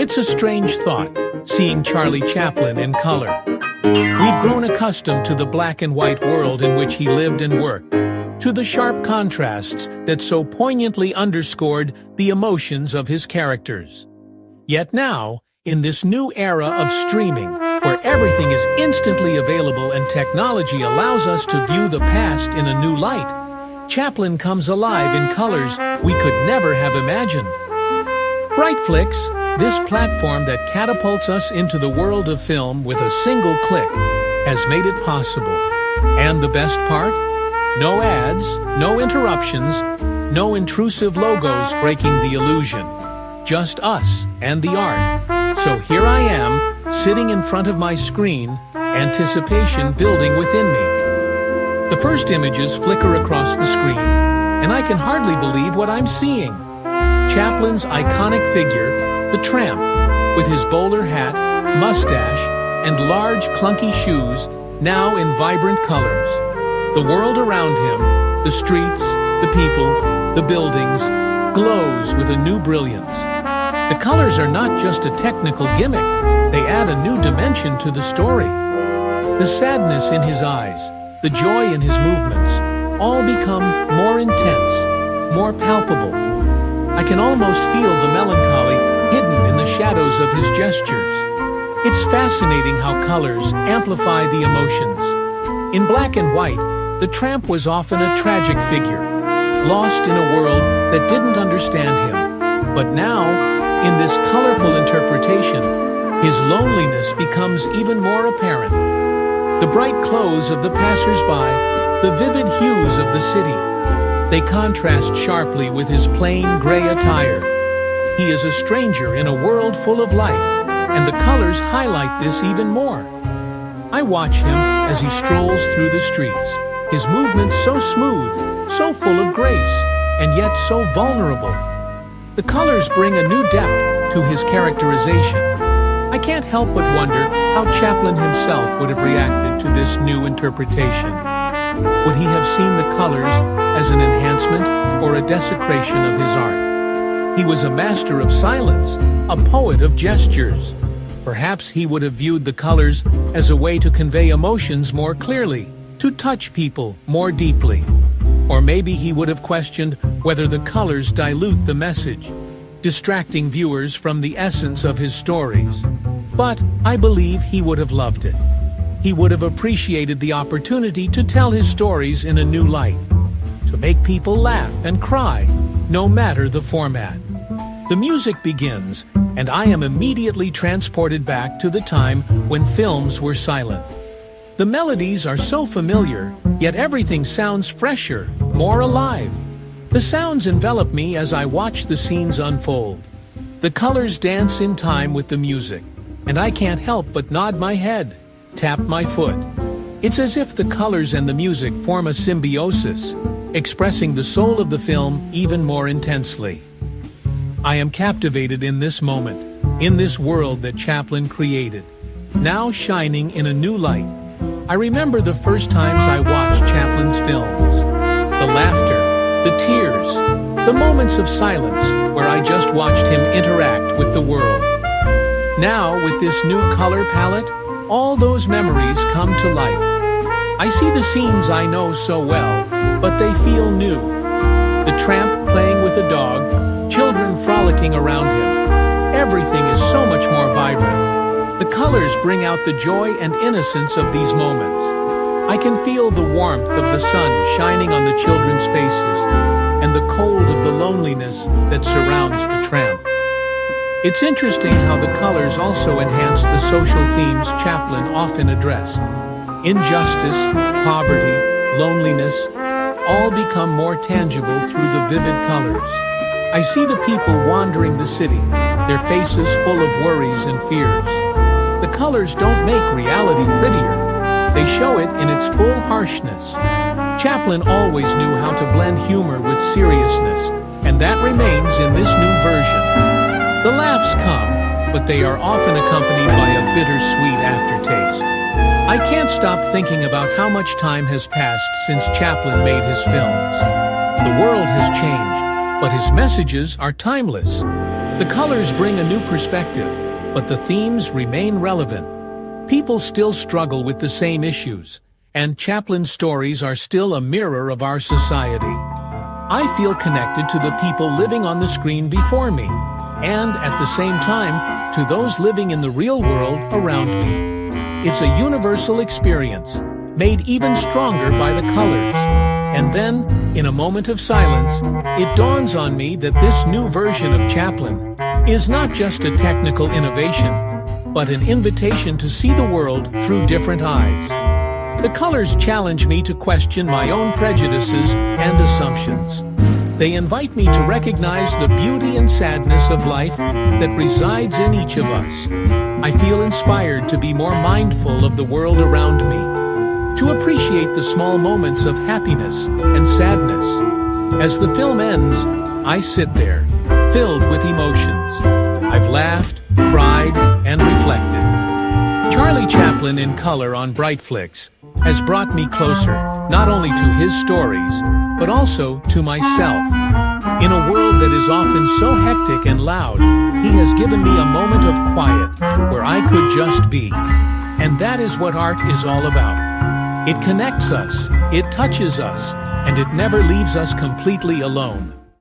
It's a strange thought, seeing Charlie Chaplin in color. We've grown accustomed to the black and white world in which he lived and worked, to the sharp contrasts that so poignantly underscored the emotions of his characters. Yet now, in this new era of streaming, where everything is instantly available and technology allows us to view the past in a new light, Chaplin comes alive in colors we could never have imagined. Brightflixx, this platform that catapults us into the world of film with a single click, has made it possible. And the best part? No ads, no interruptions, no intrusive logos breaking the illusion. Just us and the art. So here I am, sitting in front of my screen, anticipation building within me. The first images flicker across the screen, and I can hardly believe what I'm seeing. Chaplin's iconic figure, the tramp, with his bowler hat, mustache, and large, clunky shoes, now in vibrant colors. The world around him, the streets, the people, the buildings, glows with a new brilliance. The colors are not just a technical gimmick, they add a new dimension to the story. The sadness in his eyes, the joy in his movements, all become more intense, more palpable. I can almost feel the melancholy hidden in the shadows of his gestures. It's fascinating how colors amplify the emotions. In black and white, the tramp was often a tragic figure, lost in a world that didn't understand him. But now, in this colorful interpretation, his loneliness becomes even more apparent. The bright clothes of the passers-by, the vivid hues of the city, they contrast sharply with his plain gray attire. He is a stranger in a world full of life, and the colors highlight this even more. I watch him as he strolls through the streets, his movements so smooth, so full of grace, and yet so vulnerable. The colors bring a new depth to his characterization. I can't help but wonder how Chaplin himself would have reacted to this new interpretation. Would he have seen the colors as an enhancement or a desecration of his art? He was a master of silence, a poet of gestures. Perhaps he would have viewed the colors as a way to convey emotions more clearly, to touch people more deeply. Or maybe he would have questioned whether the colors dilute the message, distracting viewers from the essence of his stories. But I believe he would have loved it. He would have appreciated the opportunity to tell his stories in a new light, to make people laugh and cry, no matter the format. The music begins, and I am immediately transported back to the time when films were silent. The melodies are so familiar, yet everything sounds fresher, more alive. The sounds envelop me as I watch the scenes unfold. The colors dance in time with the music, and I can't help but nod my head, tap my foot. It's as if the colors and the music form a symbiosis, expressing the soul of the film even more intensely. I am captivated in this moment, in this world that Chaplin created, now shining in a new light. I remember the first times I watched Chaplin's films. The laughter, the tears, the moments of silence where I just watched him interact with the world. Now, with this new color palette, all those memories come to life. I see the scenes I know so well, but they feel new. The tramp playing with a dog, children frolicking around him. Everything is so much more vibrant. The colors bring out the joy and innocence of these moments. I can feel the warmth of the sun shining on the children's faces, and the cold of the loneliness that surrounds the tramp. It's interesting how the colors also enhance the social themes Chaplin often addressed. Injustice, poverty, loneliness, all become more tangible through the vivid colors. I see the people wandering the city, their faces full of worries and fears. The colors don't make reality prettier. They show it in its full harshness. Chaplin always knew how to blend humor with seriousness, and that remains in this new version. The laughs come, but they are often accompanied by a bittersweet aftertaste. I can't stop thinking about how much time has passed since Chaplin made his films. The world has changed, but his messages are timeless. The colors bring a new perspective, but the themes remain relevant. People still struggle with the same issues, and Chaplin's stories are still a mirror of our society. I feel connected to the people living on the screen before me, and at the same time, to those living in the real world around me. It's a universal experience, made even stronger by the colors. And then, in a moment of silence, it dawns on me that this new version of Chaplin is not just a technical innovation, but an invitation to see the world through different eyes. The colors challenge me to question my own prejudices and assumptions. They invite me to recognize the beauty and sadness of life that resides in each of us. I feel inspired to be more mindful of the world around me, to appreciate the small moments of happiness and sadness. As the film ends, I sit there, filled with emotions. I've laughed, cried, and reflected. Charlie Chaplin in color on Brightflixx has brought me closer, not only to his stories, but also to myself. In a world that is often so hectic and loud, he has given me a moment of quiet where I could just be. And that is what art is all about. It connects us, it touches us, and it never leaves us completely alone.